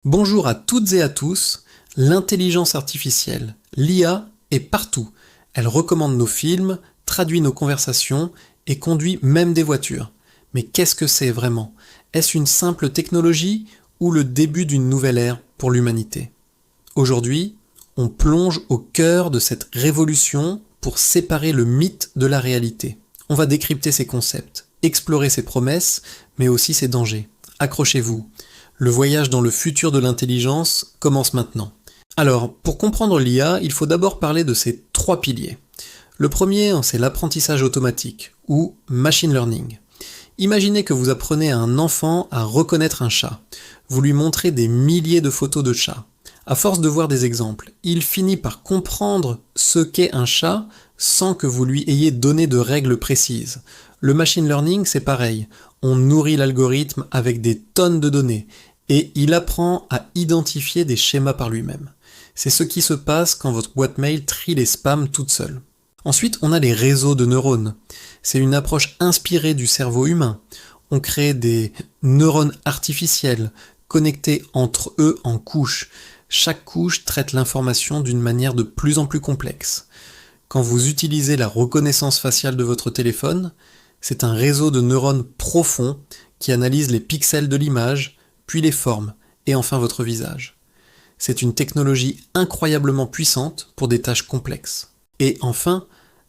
Bonjour à toutes et à tous, l'intelligence artificielle, l'IA, est partout. Elle recommande nos films, traduit nos conversations et conduit même des voitures. Mais qu'est-ce que c'est vraiment? Est-ce une simple technologie ou le début d'une nouvelle ère pour l'humanité? Aujourd'hui, on plonge au cœur de cette révolution pour séparer le mythe de la réalité. On va décrypter ses concepts, explorer ses promesses, mais aussi ses dangers. Accrochez-vous. Le voyage dans le futur de l'intelligence commence maintenant. Alors, pour comprendre l'IA, il faut d'abord parler de ses trois piliers. Le premier, c'est l'apprentissage automatique, ou machine learning. Imaginez que vous apprenez à un enfant à reconnaître un chat. Vous lui montrez des milliers de photos de chats. À force de voir des exemples, il finit par comprendre ce qu'est un chat sans que vous lui ayez donné de règles précises. Le machine learning, c'est pareil. On nourrit l'algorithme avec des tonnes de données et il apprend à identifier des schémas par lui-même. C'est ce qui se passe quand votre boîte mail trie les spams toute seule. Ensuite, on a les réseaux de neurones. C'est une approche inspirée du cerveau humain. On crée des neurones artificiels, connectés entre eux en couches. Chaque couche traite l'information d'une manière de plus en plus complexe. Quand vous utilisez la reconnaissance faciale de votre téléphone, c'est un réseau de neurones profonds qui analyse les pixels de l'image, puis les formes, et enfin votre visage. C'est une technologie incroyablement puissante pour des tâches complexes. Et enfin,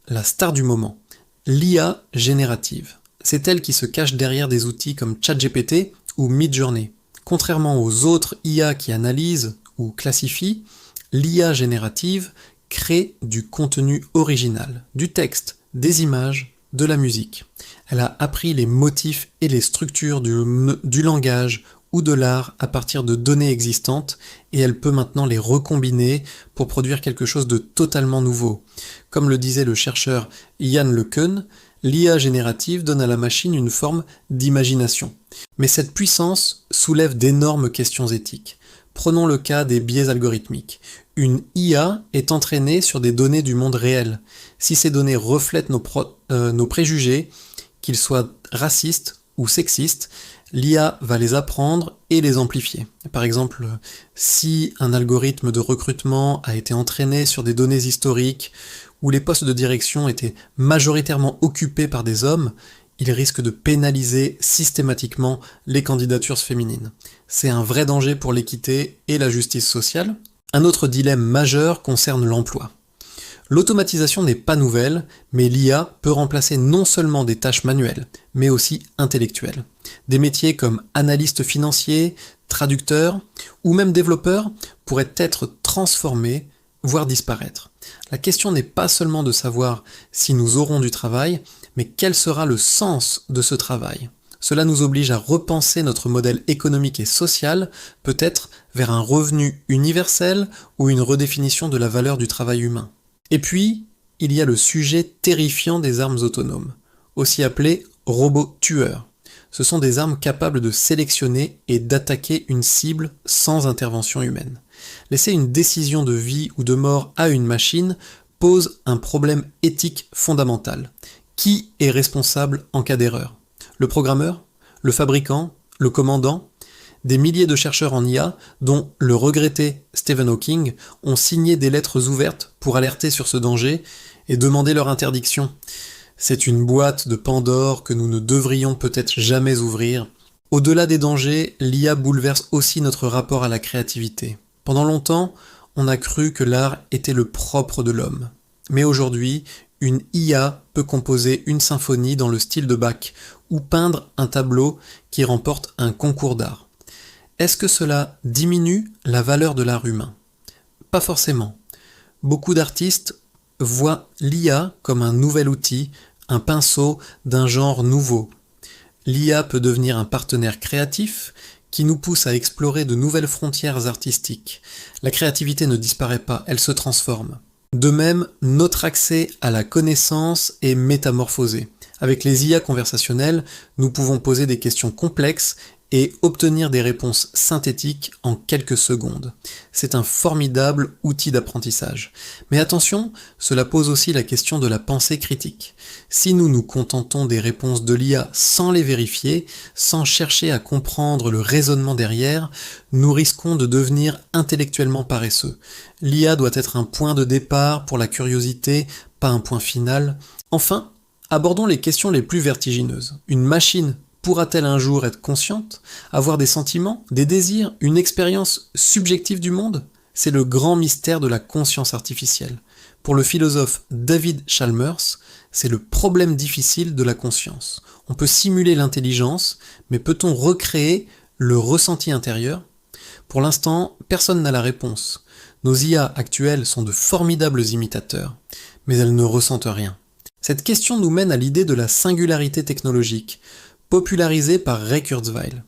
la star du moment, l'IA générative. C'est elle qui se cache derrière des outils comme ChatGPT ou Midjourney. Contrairement aux autres IA qui analysent ou classifient, l'IA générative crée du contenu original, du texte, des images, de la musique. Elle a appris les motifs et les structures du langage ou de l'art à partir de données existantes et elle peut maintenant les recombiner pour produire quelque chose de totalement nouveau. Comme le disait le chercheur Yann LeCun, l'IA générative donne à la machine une forme d'imagination. Mais cette puissance soulève d'énormes questions éthiques. Prenons le cas des biais algorithmiques. Une IA est entraînée sur des données du monde réel. Si ces données reflètent nos préjugés, qu'ils soient racistes ou sexistes, l'IA va les apprendre et les amplifier. Par exemple, si un algorithme de recrutement a été entraîné sur des données historiques où les postes de direction étaient majoritairement occupés par des hommes, il risque de pénaliser systématiquement les candidatures féminines. C'est un vrai danger pour l'équité et la justice sociale. Un autre dilemme majeur concerne l'emploi. L'automatisation n'est pas nouvelle, mais l'IA peut remplacer non seulement des tâches manuelles, mais aussi intellectuelles. Des métiers comme analyste financier, traducteur ou même développeur pourraient être transformés, voire disparaître. La question n'est pas seulement de savoir si nous aurons du travail, mais quel sera le sens de ce travail. Cela nous oblige à repenser notre modèle économique et social, peut-être vers un revenu universel ou une redéfinition de la valeur du travail humain. Et puis, il y a le sujet terrifiant des armes autonomes, aussi appelées robots tueurs. Ce sont des armes capables de sélectionner et d'attaquer une cible sans intervention humaine. Laisser une décision de vie ou de mort à une machine pose un problème éthique fondamental. Qui est responsable en cas d'erreur? Le programmeur? Le fabricant? Le commandant? Des milliers de chercheurs en IA, dont le regretté Stephen Hawking, ont signé des lettres ouvertes pour alerter sur ce danger et demander leur interdiction. C'est une boîte de Pandore que nous ne devrions peut-être jamais ouvrir. Au-delà des dangers, l'IA bouleverse aussi notre rapport à la créativité. Pendant longtemps, on a cru que l'art était le propre de l'homme. Mais aujourd'hui, une IA peut composer une symphonie dans le style de Bach ou peindre un tableau qui remporte un concours d'art. Est-ce que cela diminue la valeur de l'art humain? Pas forcément. Beaucoup d'artistes voient l'IA comme un nouvel outil, un pinceau d'un genre nouveau. L'IA peut devenir un partenaire créatif qui nous pousse à explorer de nouvelles frontières artistiques. La créativité ne disparaît pas, elle se transforme. De même, notre accès à la connaissance est métamorphosé. Avec les IA conversationnelles, nous pouvons poser des questions complexes et obtenir des réponses synthétiques en quelques secondes. C'est un formidable outil d'apprentissage. Mais attention, cela pose aussi la question de la pensée critique. Si nous nous contentons des réponses de l'IA sans les vérifier, sans chercher à comprendre le raisonnement derrière, nous risquons de devenir intellectuellement paresseux. L'IA doit être un point de départ pour la curiosité, pas un point final. Enfin, abordons les questions les plus vertigineuses. Une machine pourra-t-elle un jour être consciente, avoir des sentiments, des désirs, une expérience subjective du monde? C'est le grand mystère de la conscience artificielle. Pour le philosophe David Chalmers, c'est le problème difficile de la conscience. On peut simuler l'intelligence, mais peut-on recréer le ressenti intérieur? Pour l'instant, personne n'a la réponse. Nos IA actuelles sont de formidables imitateurs, mais elles ne ressentent rien. Cette question nous mène à l'idée de la singularité technologique, popularisée par Ray Kurzweil.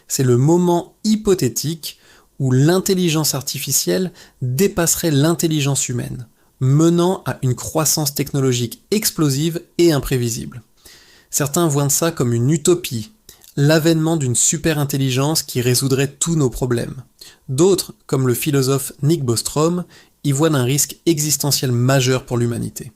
C'est le moment hypothétique où l'intelligence artificielle dépasserait l'intelligence humaine, menant à une croissance technologique explosive et imprévisible. Certains voient ça comme une utopie, l'avènement d'une super-intelligence qui résoudrait tous nos problèmes. D'autres, comme le philosophe Nick Bostrom, y voient un risque existentiel majeur pour l'humanité.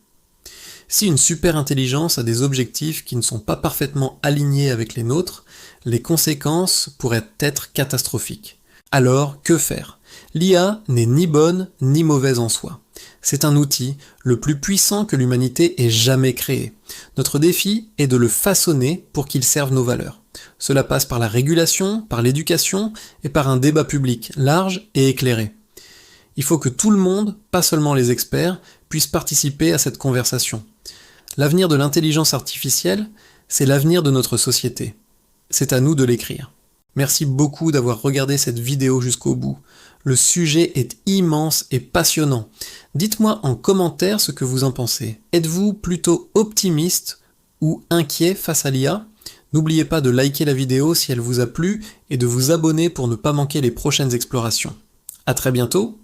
Si une super-intelligence a des objectifs qui ne sont pas parfaitement alignés avec les nôtres, les conséquences pourraient être catastrophiques. Alors, que faire? L'IA n'est ni bonne ni mauvaise en soi. C'est un outil le plus puissant que l'humanité ait jamais créé. Notre défi est de le façonner pour qu'il serve nos valeurs. Cela passe par la régulation, par l'éducation et par un débat public large et éclairé. Il faut que tout le monde, pas seulement les experts, puisse participer à cette conversation. L'avenir de l'intelligence artificielle, c'est l'avenir de notre société. C'est à nous de l'écrire. Merci beaucoup d'avoir regardé cette vidéo jusqu'au bout. Le sujet est immense et passionnant. Dites-moi en commentaire ce que vous en pensez. Êtes-vous plutôt optimiste ou inquiet face à l'IA? N'oubliez pas de liker la vidéo si elle vous a plu et de vous abonner pour ne pas manquer les prochaines explorations. À très bientôt!